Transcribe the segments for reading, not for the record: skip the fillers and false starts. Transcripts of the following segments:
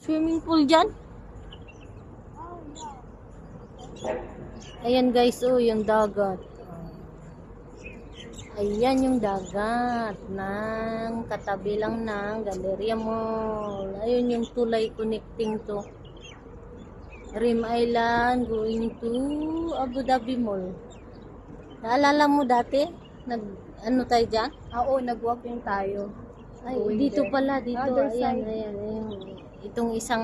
swimming pool dyan. Ayan guys, oh, yung dagat. Ayan yung dagat ng katabi lang ng Galleria Mall. Ayun yung tulay connecting to Rim Island going to Abu Dhabi Mall. Naalala mo dati? Ano tayo dyan? Oo, nag-walking tayo. Ay, Going dito there. pala, dito. Other Ayan, side. ayan. Itong isang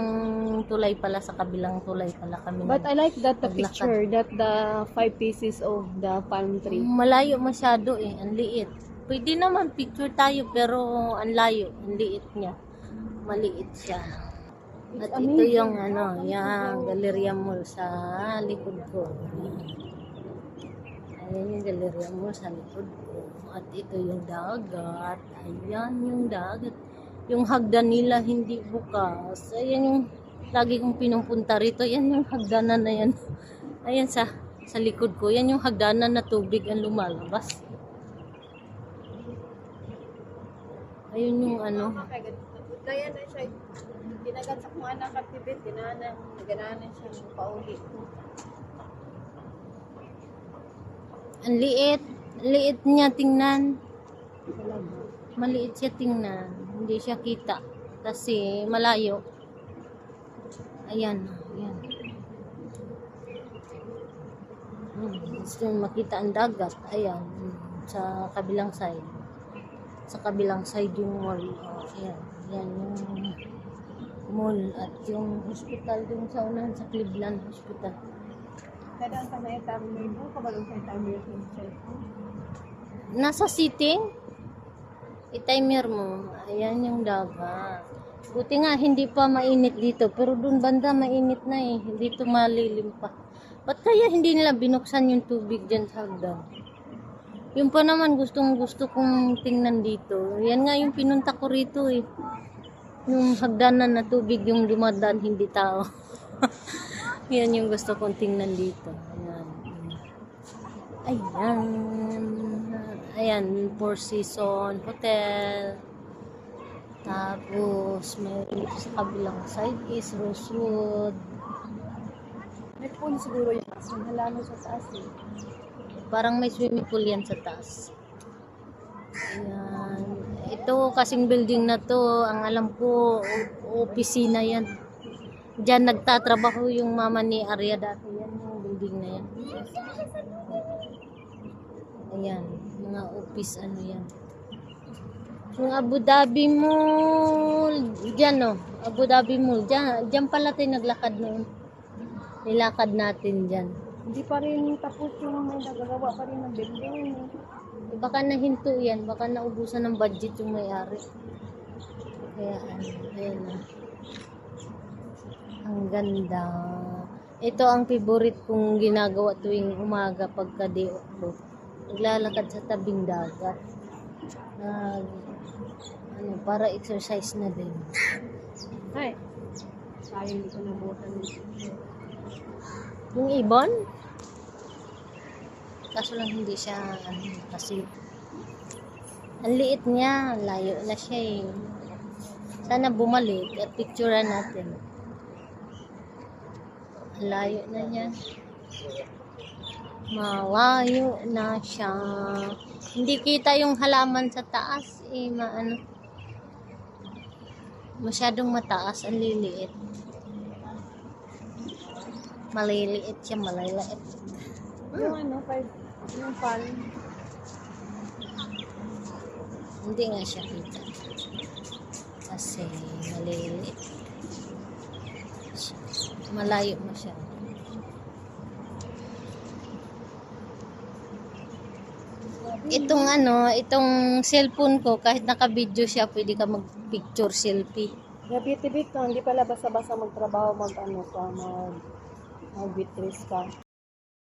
tulay pala, sa kabilang tulay pala kami. But I like that the Naglakad. picture, that the 5 pieces of the palm tree. Malayo masyado eh, ang liit. Pwede naman picture tayo pero ang layo, ang liit niya. Maliit siya. At ito amazing. yung yung Galleria Mall sa likod ko. Ayan yung Galleria Mall sa likod ko. At ito yung dagat. Ayan yung dagat. Yung hagdan nila hindi bukas. Ayan yung lagi kong pinupunta rito. Ayan yung hagdanan na yan. Ayan sa likod ko. Yan yung hagdanan na tubig ang lumalabas. Ayun yung Gaya na siya. Dinagan sa kung anak at tibet, gananan siya ng pauli. ang liit. Ang liit niya tingnan. Maliit siya tingnan. Hindi siya kita. Kasi malayo. Ayan. Ayan. Gusto nyo makita ang dagat. Ayan. Sa kabilang side. Sa kabilang side yung mall. Ayan. Ayan yung mall. At yung hospital yung sa unahan sa Cleveland Hospital. Kadang ka na itamir mo, kabalong sa itamir yung cellphone. Nasa sitting. I-timer mo. Ayan yung dagat. Buti nga hindi pa mainit dito. Pero dun banda mainit na eh. Dito malilim pa. Ba't kaya hindi nila binuksan yung tubig dyan sa hagdan? Yung pa naman gustong gusto kong tingnan dito. Yan nga yung pinunta ko rito eh. Yung hagdanan na tubig yung dumadaan, hindi tao. Yan yung gusto kong tingnan dito. Ayan. Ayan. Ayan, Four Seasons Hotel. Tapos, may sa kabilang side is Rosewood. May pool siguro yung taas. Yung halaman sa taas eh. Parang may swimming pool yan sa taas. Ayan. Ito kasing building na to, ang alam ko, opisina yan. Diyan nagtatrabaho yung mama ni Arya dati. Yan yung building na yan. Ayan, mga office ano yan. Yung Abu Dhabi Mall, dyan no, Abu Dhabi Mall, dyan pala tayo naglakad noon. Nilakad natin dyan. Hindi pa rin tapos yung may nagagawa pa rin ng building. Baka nahinto yan, baka naubusan ng budget yung may-ari. Kaya ayan na. Ang ganda. Ito ang favorite kong ginagawa tuwing umaga pagka day off ko. Naglalakad sa tabing dagat. Para exercise na din. Ay, sayang hindi ko nabutan. Yung ibon? Kaso lang hindi siya kasi ang liit niya, layo na siya eh. Sana bumalik at picturean natin. Layo na niya. Malayo na siya. Hindi kita yung halaman sa taas eh, masyadong mataas, ang liliit. Maliliit siya, maliliit. Yung yung palm. Hindi nga siya kita. Kasi maliliit. Malayo masyado. Itong cellphone ko, kahit naka-video siya, pwede ka mag-picture selfie. Gabi-tibit ka, hindi pala basta-basta magtrabaho, mag-waitress ka.